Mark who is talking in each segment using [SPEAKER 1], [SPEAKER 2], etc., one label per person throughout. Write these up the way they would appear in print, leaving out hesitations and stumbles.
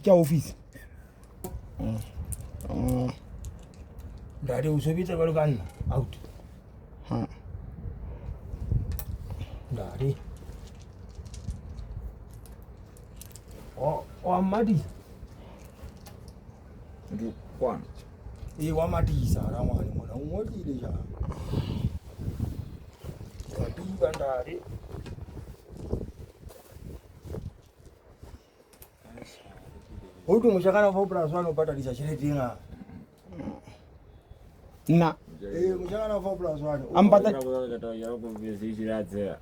[SPEAKER 1] Ke office.
[SPEAKER 2] Ndade usebitsa ba lokana out. Ndade. O amadi.
[SPEAKER 3] Ndu kwana.
[SPEAKER 2] Wa matisa ra ngwane mona o ngotile jana. Ka tuba ndade. Hoto mushakana fa plus 1 upata chelete nga.
[SPEAKER 1] Na.
[SPEAKER 2] Mushakana fa plus 1.
[SPEAKER 1] Ampata
[SPEAKER 3] ya ko visi shiratse.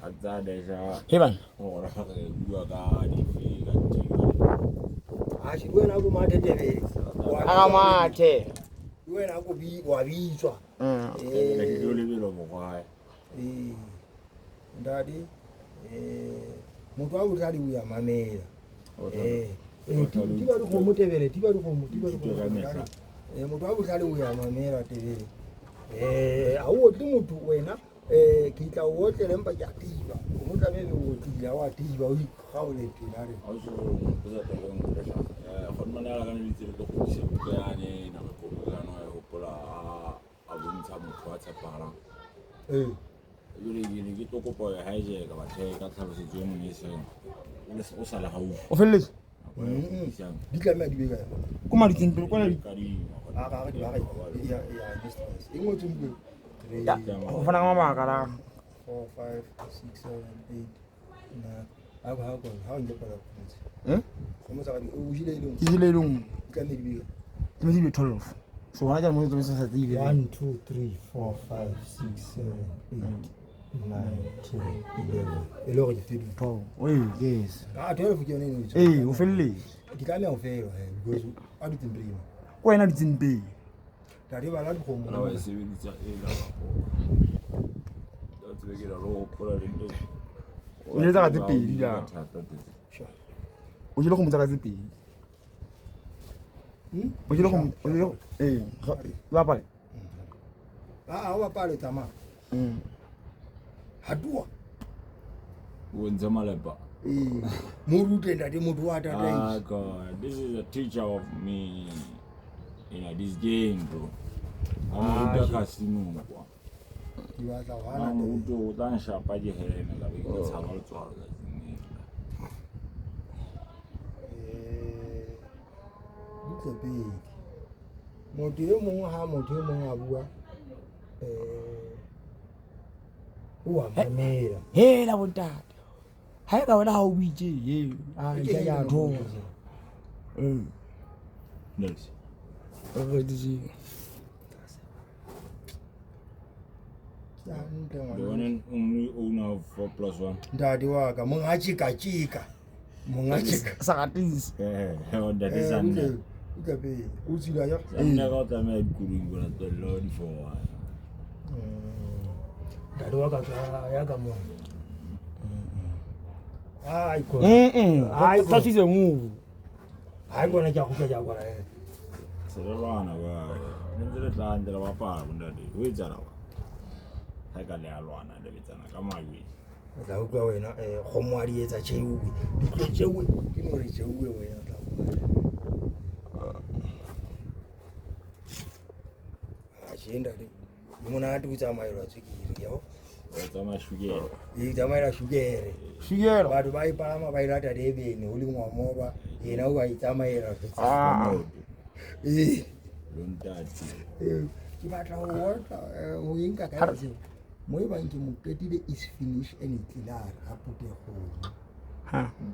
[SPEAKER 3] Azada sha.
[SPEAKER 1] Heban.
[SPEAKER 3] Ora ka bua ka di fi ka ti.
[SPEAKER 2] Ashidwe na ku mate tebe.
[SPEAKER 1] Akamate.
[SPEAKER 2] Iwe na ku bi wa bitswa.
[SPEAKER 3] Na ke dole belo mo kwa.
[SPEAKER 2] Ndadi muthu a utali uya mamela. Tiba ri khomo tebele muthu a utali uya mamela tebele. Awu ti muthu wena ke tla o tle mpa ya tiba o motla bebe o tila wa tiba o ikgaole tinare
[SPEAKER 3] a so go za ta go ngresha go nna la kana ditse le go se go ya ne na go go no ya hopola a bontsha motho wa tshepara yule ke to kopo ya haije ka bathe ka tlhalositswe mo iseng o sala ha
[SPEAKER 1] o felletse
[SPEAKER 2] di tlameha di bega
[SPEAKER 1] kuma di tsimpe kwa di
[SPEAKER 2] ya distance e ngotse mpe
[SPEAKER 1] go fana ka mabaka la
[SPEAKER 2] 4 5 6 7 8 9 ha o njepala go motsa ka di o jile ilong
[SPEAKER 1] ke jile ilong
[SPEAKER 2] tlameha di bega
[SPEAKER 1] ke di 12 so hana jana mo tlo sa tsile
[SPEAKER 2] 1 2 3 4 5 6 7 8 9 10 11 e lo re di
[SPEAKER 1] 12 oui yes
[SPEAKER 2] 12 ke yone no
[SPEAKER 1] o felletse
[SPEAKER 2] di tlameha o fela because a di tsimprima
[SPEAKER 1] wena di tsimpe
[SPEAKER 2] tadi bala di khomo
[SPEAKER 3] na wa se bitsa e la go da tswe ke la lo pola le ndo
[SPEAKER 1] o ile ka tsepedi la o ile go motsa ka tsepedi o ile go ba pale
[SPEAKER 2] wa pale tama hadua
[SPEAKER 3] o ntse malapa
[SPEAKER 2] murute ndade muthu wa tata
[SPEAKER 3] God, this is a teacher of me in this game, bro. I'm a casino.
[SPEAKER 2] dibatla
[SPEAKER 3] I'm
[SPEAKER 2] wana
[SPEAKER 3] to dan shapa di hele me la ke tsama le tswalo la
[SPEAKER 2] butlepe motho e mongwe ha motho e mongwe a bua o a mamela
[SPEAKER 1] hela bontata ha e ka wena ha o buitse ya thola
[SPEAKER 3] Nice. The one and only owner of 4+1.
[SPEAKER 2] ndadi waka monga chika
[SPEAKER 1] sakatisi
[SPEAKER 3] That is under.
[SPEAKER 2] butlepe o tsila ya
[SPEAKER 3] I'm never going to be going to the Lord for a while.
[SPEAKER 2] ndadi waka ya ka mo ai ko
[SPEAKER 1] that is a move
[SPEAKER 2] ai kona ja go ja kwa
[SPEAKER 3] Se le rana ba. Ndile tla ndela ba pa ndadi. O itsana ba. Ha ka le a lwana le bitsana ka mawi.
[SPEAKER 2] la utlwa wena go mo a di etsa tsheu di tsheu ke mo re tsheu wena tla jenda di mona ati kutsamayelwa tsikiri yao
[SPEAKER 3] Tsama shugere.
[SPEAKER 2] tsamaela shugere
[SPEAKER 1] shigelo
[SPEAKER 2] batho ba ipalama ba irata debene o le ngwamoba yena o ba itsamaela
[SPEAKER 3] Lontati.
[SPEAKER 2] ke batla go wota o inka ka se mo e bang ke mo ketile is finish and tilar a pute go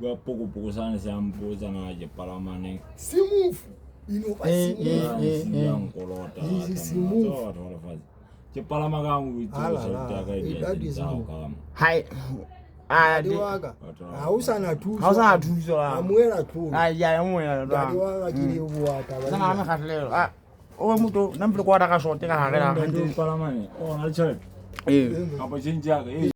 [SPEAKER 3] Gua poco sana se ampoza na je palamane.
[SPEAKER 2] simufu ino ba
[SPEAKER 3] Yang kolota. Je palama ka mu bitso so ta ka di tsa ka.
[SPEAKER 1] hai
[SPEAKER 2] di waka ha o sana thuso
[SPEAKER 1] ha o sana thuso
[SPEAKER 2] a moela thuso
[SPEAKER 1] ya moela
[SPEAKER 2] di waka ke di bua ta ba
[SPEAKER 1] sana me khatlelo o motho na mpile kwa ka shote ka hare la
[SPEAKER 3] Palamane. Oh, na tshela.
[SPEAKER 1] eh
[SPEAKER 3] Ka ba tšhentšha